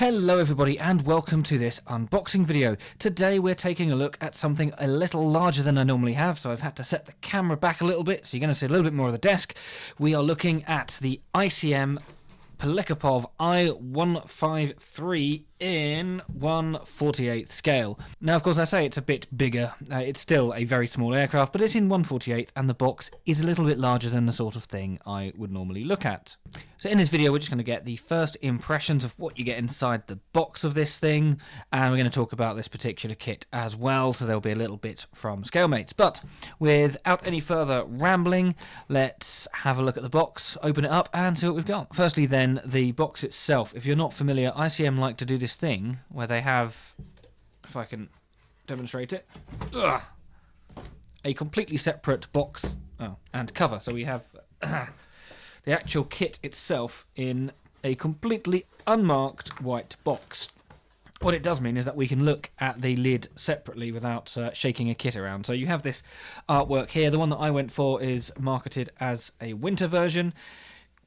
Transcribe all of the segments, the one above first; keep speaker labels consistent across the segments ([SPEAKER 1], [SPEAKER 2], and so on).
[SPEAKER 1] Hello everybody and welcome to this unboxing video. Today we're taking a look at something a little larger than I normally have, so I've had to set the camera back a little bit, so you're going to see a little bit more of the desk. We are looking at the ICM Polikarpov I-153 in 1/48th scale. Now, of course, I say it's a bit bigger. It's still a very small aircraft, but it's in 1/48th, and the box is a little bit larger than the sort of thing I would normally look at. So in this video, we're just going to get the first impressions of what you get inside the box of this thing, and we're going to talk about this particular kit as well, so there'll be a little bit from Scalemates. But without any further rambling, let's have a look at the box, open it up, and see what we've got. Firstly, then, the box itself. If you're not familiar, ICM like to do this thing where they have, if I can demonstrate it, a completely separate box and cover. So we have the actual kit itself in a completely unmarked white box. What it does mean is that we can look at the lid separately without shaking a kit around. So you have this artwork here. The one that I went for is marketed as a winter version.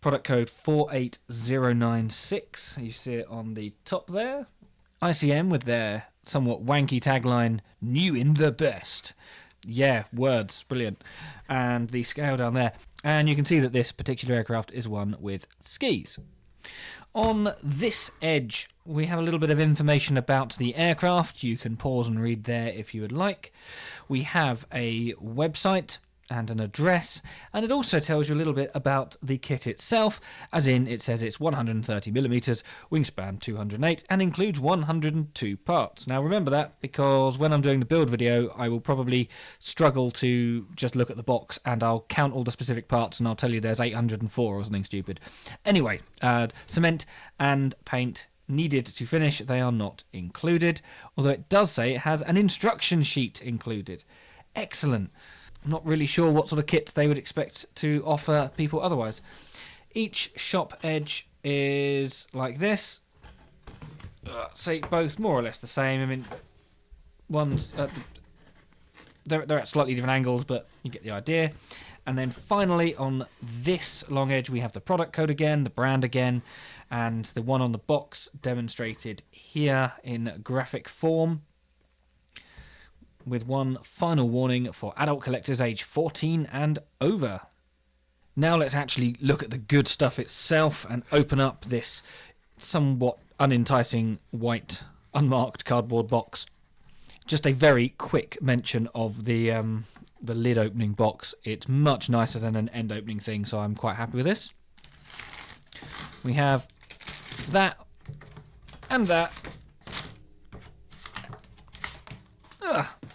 [SPEAKER 1] Product code 48096. You see it on the top there. ICM with their somewhat wanky tagline, new in the best. Yeah, words, brilliant. And the scale down there. And you can see that this particular aircraft is one with skis. On this edge, we have a little bit of information about the aircraft. You can pause and read there if you would like. We have a website and an address, and it also tells you a little bit about the kit itself, as in it says it's 130mm, wingspan 208, and includes 102 parts. Now remember that, because when I'm doing the build video, I will probably struggle to just look at the box and I'll count all the specific parts and I'll tell you there's 804 or something stupid. Anyway, cement and paint needed to finish, they are not included, although it does say it has an instruction sheet included. Excellent. I'm not really sure what sort of kit they would expect to offer people otherwise. Each shop edge is like this. So both more or less the same. I mean, one's they're at slightly different angles, but you get the idea. And then finally on this long edge we have the product code again, the brand again, and the one on the box demonstrated here in graphic form, with one final warning for adult collectors age 14 and over. Now let's actually look at the good stuff itself and open up this somewhat unenticing white unmarked cardboard box. Just a very quick mention of the lid opening box. It's much nicer than an end opening thing, so I'm quite happy with this. We have that and that.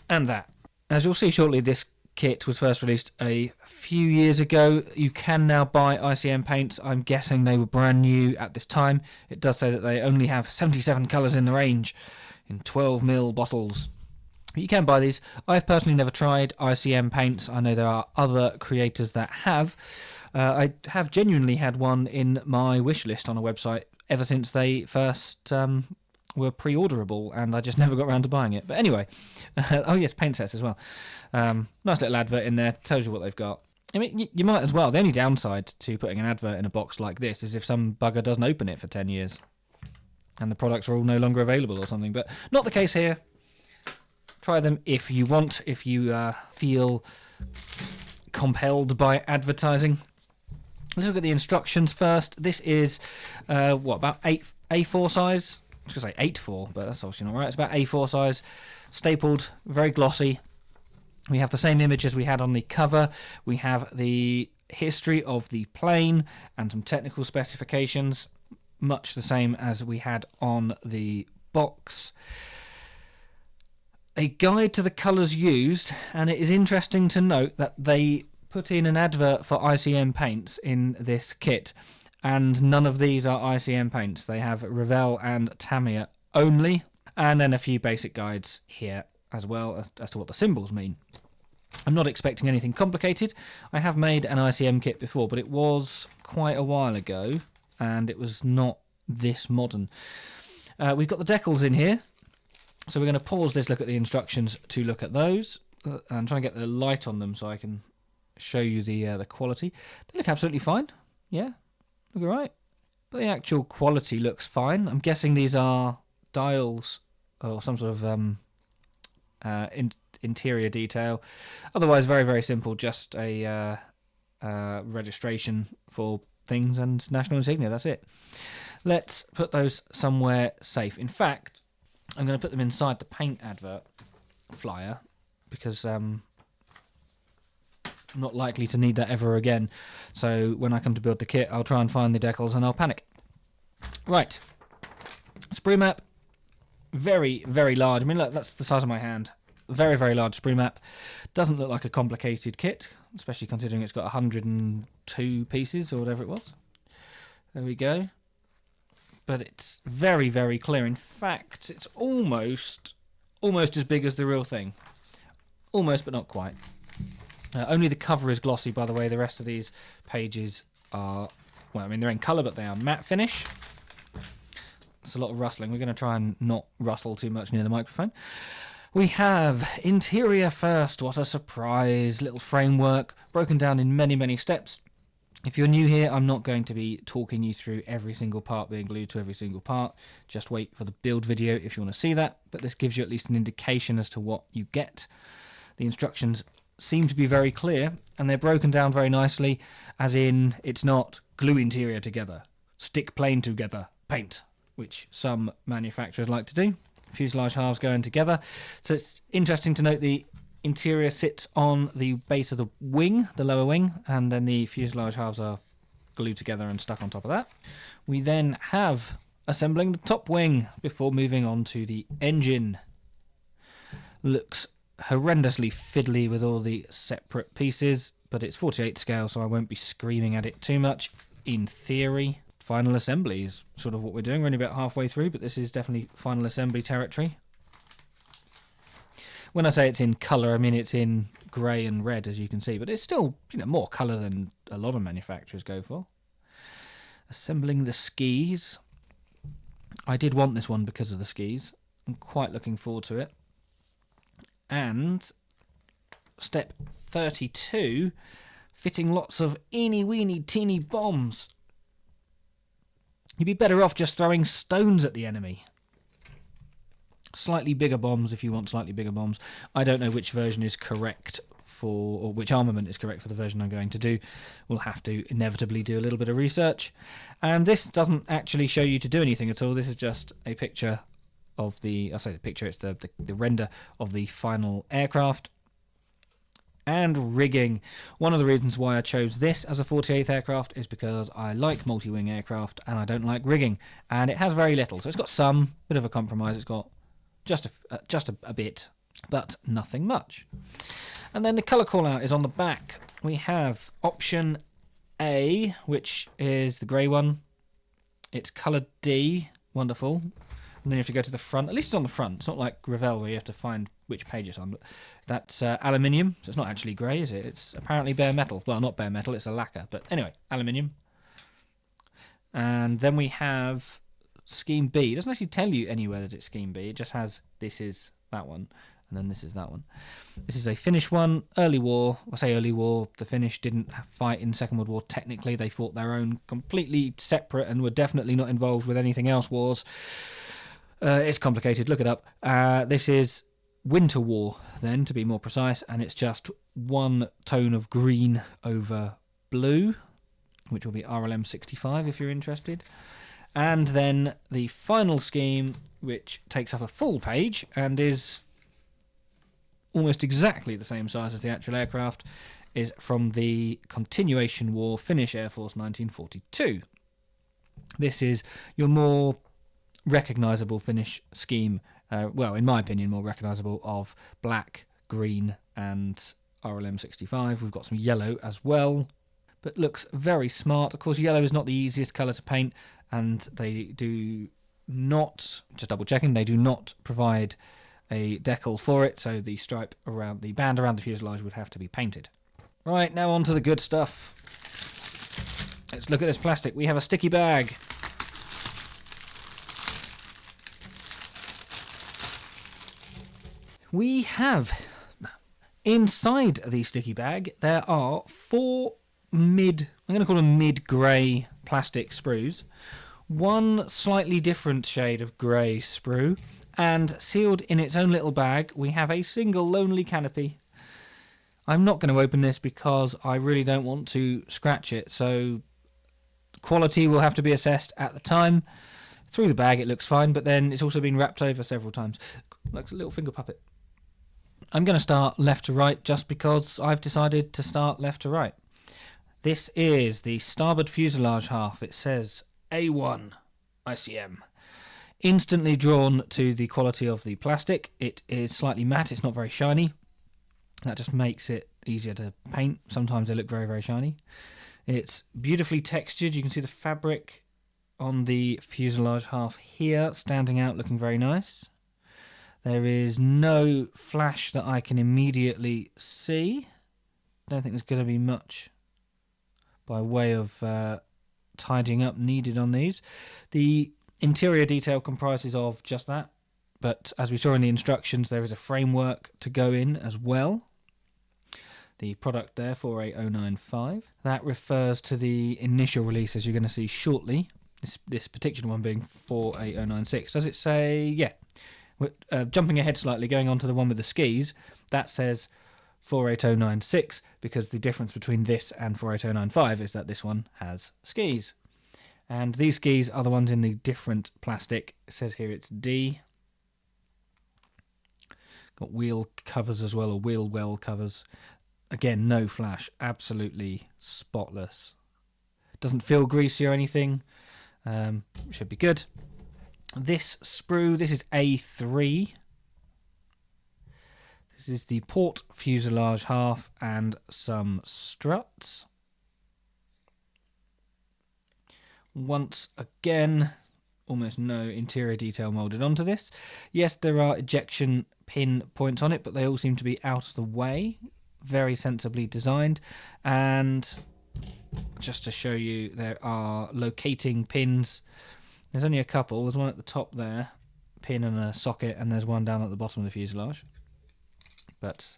[SPEAKER 1] And that. As you'll see shortly, this kit was first released a few years ago. You can now buy ICM paints. I'm guessing they were brand new at this time. It does say that they only have 77 colours in the range in 12mm bottles. You can buy these. I've personally never tried ICM paints. I know there are other creators that have. I have genuinely had one in my wish list on a website ever since they first were pre-orderable, and I just never got around to buying it. But anyway, oh yes, paint sets as well. Nice little advert in there, tells you what they've got. I mean, you might as well. The only downside to putting an advert in a box like this is if some bugger doesn't open it for 10 years and the products are all no longer available or something, but not the case here. Try them if you want, if you feel compelled by advertising. Let's look at the instructions first. This is, about 8 A4 size? I was going to say 8/4, but that's obviously not right. It's about A4 size, stapled, very glossy. We have the same image as we had on the cover. We have the history of the plane and some technical specifications, much the same as we had on the box. A guide to the colours used, and it is interesting to note that they put in an advert for ICM paints in this kit. And none of these are ICM paints. They have Revell and Tamiya only, and then a few basic guides here as well as to what the symbols mean. I'm not expecting anything complicated. I have made an ICM kit before, but it was quite a while ago, and it was not this modern. We've got the decals in here, so we're going to pause this look at the instructions to look at those. I'm trying to get the light on them so I can show you the quality. They look absolutely fine. Yeah. Look all right. but the actual quality looks fine. I'm guessing these are dials or some sort of interior detail. Otherwise, very, very simple, just a registration for things and national insignia. That's it. Let's put those somewhere safe. In fact, I'm going to put them inside the paint advert flyer because I'm not likely to need that ever again. So when I come to build the kit, I'll try and find the decals and I'll panic. Right. Sprue map. Very, very large. I mean, look, that's the size of my hand. Very, very large sprue map. Doesn't look like a complicated kit, especially considering it's got 102 pieces or whatever it was. There we go. But it's very, very clear. In fact, it's almost as big as the real thing. Almost, but not quite. Only the cover is glossy, by the way. The rest of these pages are, well, I mean, they're in colour, but they are matte finish. It's a lot of rustling. We're going to try and not rustle too much near the microphone. We have interior first. What a surprise. Little framework broken down in many, many steps. If you're new here, I'm not going to be talking you through every single part being glued to every single part. Just wait for the build video if you want to see that. But this gives you at least an indication as to what you get. The instructions seem to be very clear, and they're broken down very nicely, as in it's not glue interior together, stick plane together, paint, which some manufacturers like to do. Fuselage halves going together. So it's interesting to note the interior sits on the base of the wing, the lower wing, and then the fuselage halves are glued together and stuck on top of that. We then have assembling the top wing before moving on to the engine. Looks horrendously fiddly with all the separate pieces, but it's 48 scale, so I won't be screaming at it too much. In theory, final assembly is sort of what we're doing. We're only about halfway through, but this is definitely final assembly territory. When I say it's in colour, I mean it's in grey and red, as you can see, but it's still, you know, more colour than a lot of manufacturers go for. Assembling the skis. I did want this one because of the skis. I'm quite looking forward to it. And step 32, fitting lots of eeny weeny teeny bombs. You'd be better off just throwing stones at the enemy. Slightly bigger bombs if you want slightly bigger bombs. I don't know which version is correct for, or which armament is correct for the version I'm going to do. We'll have to inevitably do a little bit of research. And this doesn't actually show you to do anything at all. This is just a picture of the, I say the picture, it's the render of the final aircraft. And rigging. One of the reasons why I chose this as a 48th aircraft is because I like multi-wing aircraft and I don't like rigging. And it has very little. So it's got some bit of a compromise. It's got just a bit, but nothing much. And then the colour call out is on the back. We have option A, which is the grey one. It's colour D. Wonderful. And then you have to go to the front. At least it's on the front. It's not like Revell where you have to find which page it's on. But that's aluminium. So it's not actually grey, is it? It's apparently bare metal. Well, not bare metal. It's a lacquer. But anyway, aluminium. And then we have scheme B. It doesn't actually tell you anywhere that it's scheme B. It just has this is that one. And then this is that one. This is a Finnish one. Early war. I say early war. The Finnish didn't fight in Second World War. Technically, they fought their own completely separate and were definitely not involved with anything else wars. It's complicated, look it up. This is Winter War, then, to be more precise, and it's just one tone of green over blue, which will be RLM 65 if you're interested. And then the final scheme, which takes up a full page and is almost exactly the same size as the actual aircraft, is from the Continuation War Finnish Air Force 1942. This is your more recognisable Finnish scheme, well, in my opinion, more recognisable, of black, green and RLM 65. We've got some yellow as well, but looks very smart. Of course, yellow is not the easiest colour to paint, and they do not, just double checking, they do not provide a decal for it, so the stripe around the band around the fuselage would have to be painted. Right, now on to the good stuff. Let's look at this plastic. We have a sticky bag. We have, inside the sticky bag, there are four I'm going to call them mid-grey plastic sprues, one slightly different shade of grey sprue, and sealed in its own little bag we have a single lonely canopy. I'm not going to open this because I really don't want to scratch it, so quality will have to be assessed at the time. Through the bag it looks fine, but then it's also been wrapped over several times. Looks a little finger puppet. I'm going to start left to right just because I've decided to start left to right. This is the starboard fuselage half. It says A1 ICM. Instantly drawn to the quality of the plastic. It is slightly matte, it's not very shiny. That just makes it easier to paint. Sometimes they look very, very shiny. It's beautifully textured. You can see the fabric on the fuselage half here, standing out, looking very nice. There is no flash that I can immediately see. Don't think there's going to be much by way of tidying up needed on these. The interior detail comprises of just that, but as we saw in the instructions, there is a framework to go in as well. The product there, 48095. That refers to the initial release, as you're going to see shortly. This particular one being 48096. Does it say? Yeah. Jumping ahead slightly, going on to the one with the skis, that says 48096 because the difference between this and 48095 is that this one has skis. And these skis are the ones in the different plastic. It says here it's D. Got wheel covers as well, or wheel well covers. Again, no flash, absolutely spotless. Doesn't feel greasy or anything. Should be good. This sprue, this is A3. This is the port fuselage half and some struts. Once again, almost no interior detail moulded onto this. Yes, there are ejection pin points on it, but they all seem to be out of the way. Very sensibly designed. And just to show you, there are locating pins. There's only a couple. There's one at the top there, pin and a socket, and there's one down at the bottom of the fuselage. But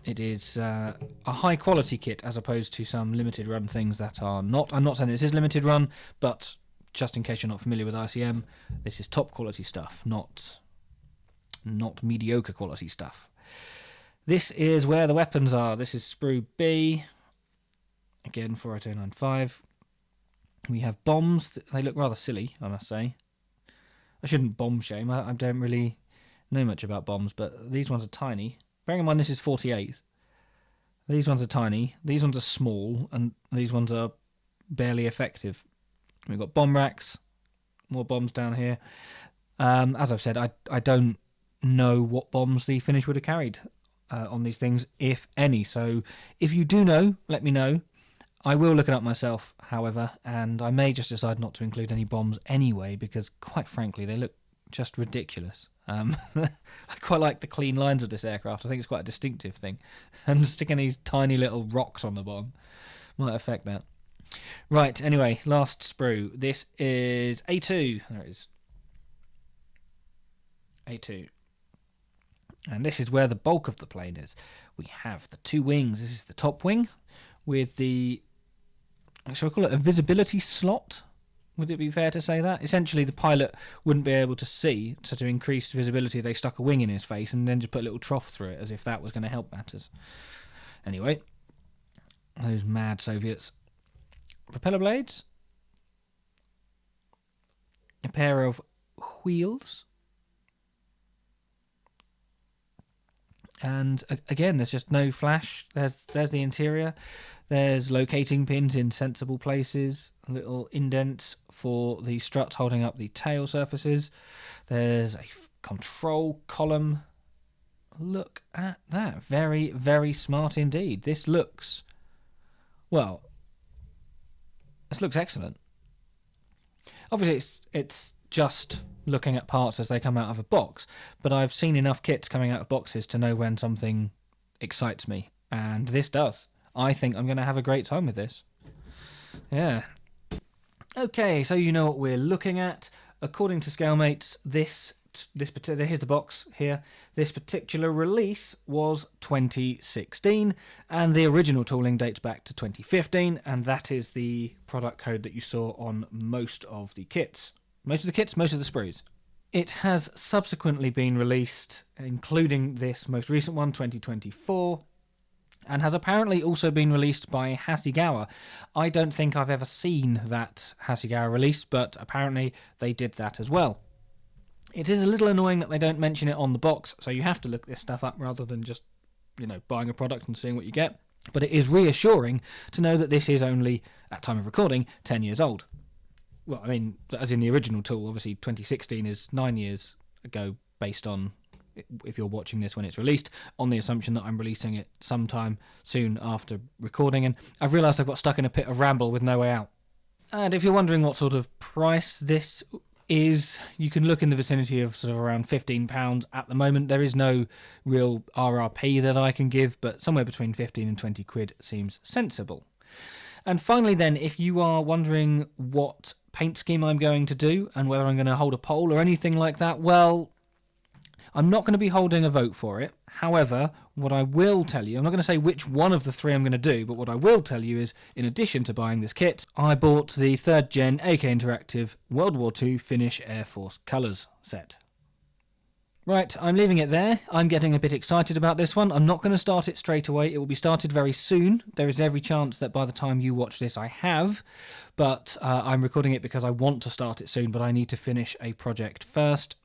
[SPEAKER 1] it is a high quality kit as opposed to some limited run things that are not. I'm not saying this is limited run, but just in case you're not familiar with ICM, this is top quality stuff, not mediocre quality stuff. This is where the weapons are. This is Sprue B. Again, 48095. We have bombs. They look rather silly, I must say. I shouldn't bomb shame. I don't really know much about bombs, but these ones are tiny. Bearing in mind this is 48. These ones are tiny. These ones are small, and these ones are barely effective. We've got bomb racks. More bombs down here. As I've said, I don't know what bombs the Finnish would have carried on these things, if any. So if you do know, let me know. I will look it up myself, however, and I may just decide not to include any bombs anyway, because quite frankly, they look just ridiculous. I quite like the clean lines of this aircraft. I think it's quite a distinctive thing. And sticking these tiny little rocks on the bottom might affect that. Right, anyway, last sprue. This is A2. There it is. A2. And this is where the bulk of the plane is. We have the two wings. This is the top wing with the, shall we call it a visibility slot? Would it be fair to say that? Essentially, the pilot wouldn't be able to see, so to increase visibility, they stuck a wing in his face and then just put a little trough through it, as if that was going to help matters. Anyway, those mad Soviets. Propeller blades. A pair of wheels. And again, there's just no flash. There's the interior. There's locating pins in sensible places. Little indents for the struts holding up the tail surfaces. There's a control column. Look at that. Very, very smart indeed. This looks, well, this looks excellent. Obviously, it's just looking at parts as they come out of a box, but I've seen enough kits coming out of boxes to know when something excites me, and this does. I think I'm going to have a great time with this. Yeah. Okay, so you know what we're looking at. According to Scalemates, this here's the box here. This particular release was 2016, and the original tooling dates back to 2015, and that is the product code that you saw on most of the kits. Most of the sprues. It has subsequently been released, including this most recent one, 2024, and has apparently also been released by Hasegawa. I don't think I've ever seen that Hasegawa release, but apparently they did that as well. It is a little annoying that they don't mention it on the box, so you have to look this stuff up rather than just, buying a product and seeing what you get. But it is reassuring to know that this is only, at time of recording, 10 years old. Well, I mean, as in the original tool, obviously 2016 is 9 years ago, based on, if you're watching this when it's released, on the assumption that I'm releasing it sometime soon after recording. And I've realised I've got stuck in a pit of ramble with no way out. And if you're wondering what sort of price this is, you can look in the vicinity of sort of around £15 at the moment. There is no real RRP that I can give, but somewhere between 15 and 20 quid seems sensible. And finally then, if you are wondering what paint scheme I'm going to do and whether I'm going to hold a poll or anything like that, well, I'm not going to be holding a vote for it. However, what I will tell you, I'm not going to say which one of the three I'm going to do, but what I will tell you is, in addition to buying this kit, I bought the 3rd Gen AK Interactive World War II Finnish Air Force Colours set. Right, I'm leaving it there. I'm getting a bit excited about this one. I'm not going to start it straight away. It will be started very soon. There is every chance that by the time you watch this I have, but I'm recording it because I want to start it soon, but I need to finish a project first,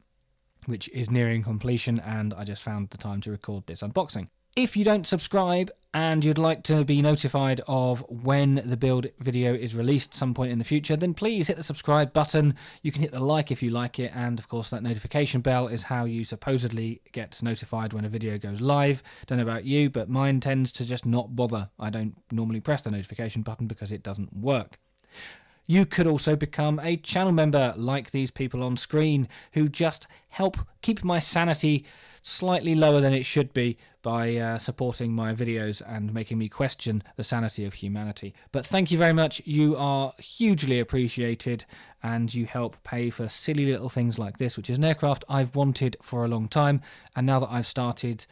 [SPEAKER 1] which is nearing completion, and I just found the time to record this unboxing. If you don't subscribe and you'd like to be notified of when the build video is released some point in the future, then please hit the subscribe button. You can hit the like if you like it, and of course that notification bell is how you supposedly get notified when a video goes live. Don't know about you, but mine tends to just not bother. I don't normally press the notification button because it doesn't work. You could also become a channel member like these people on screen, who just help keep my sanity slightly lower than it should be by supporting my videos and making me question the sanity of humanity. But thank you very much. You are hugely appreciated, and you help pay for silly little things like this, which is an aircraft I've wanted for a long time. And now that I've started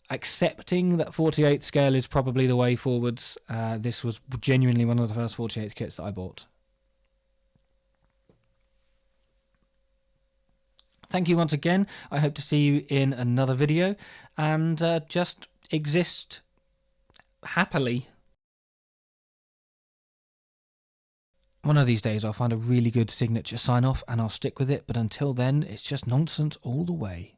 [SPEAKER 1] accepting that 48 scale is probably the way forwards, this was genuinely one of the first 48 kits that I bought. Thank you once again. I hope to see you in another video, and just exist happily. One of these days I'll find a really good signature sign off and I'll stick with it, but until then it's just nonsense all the way.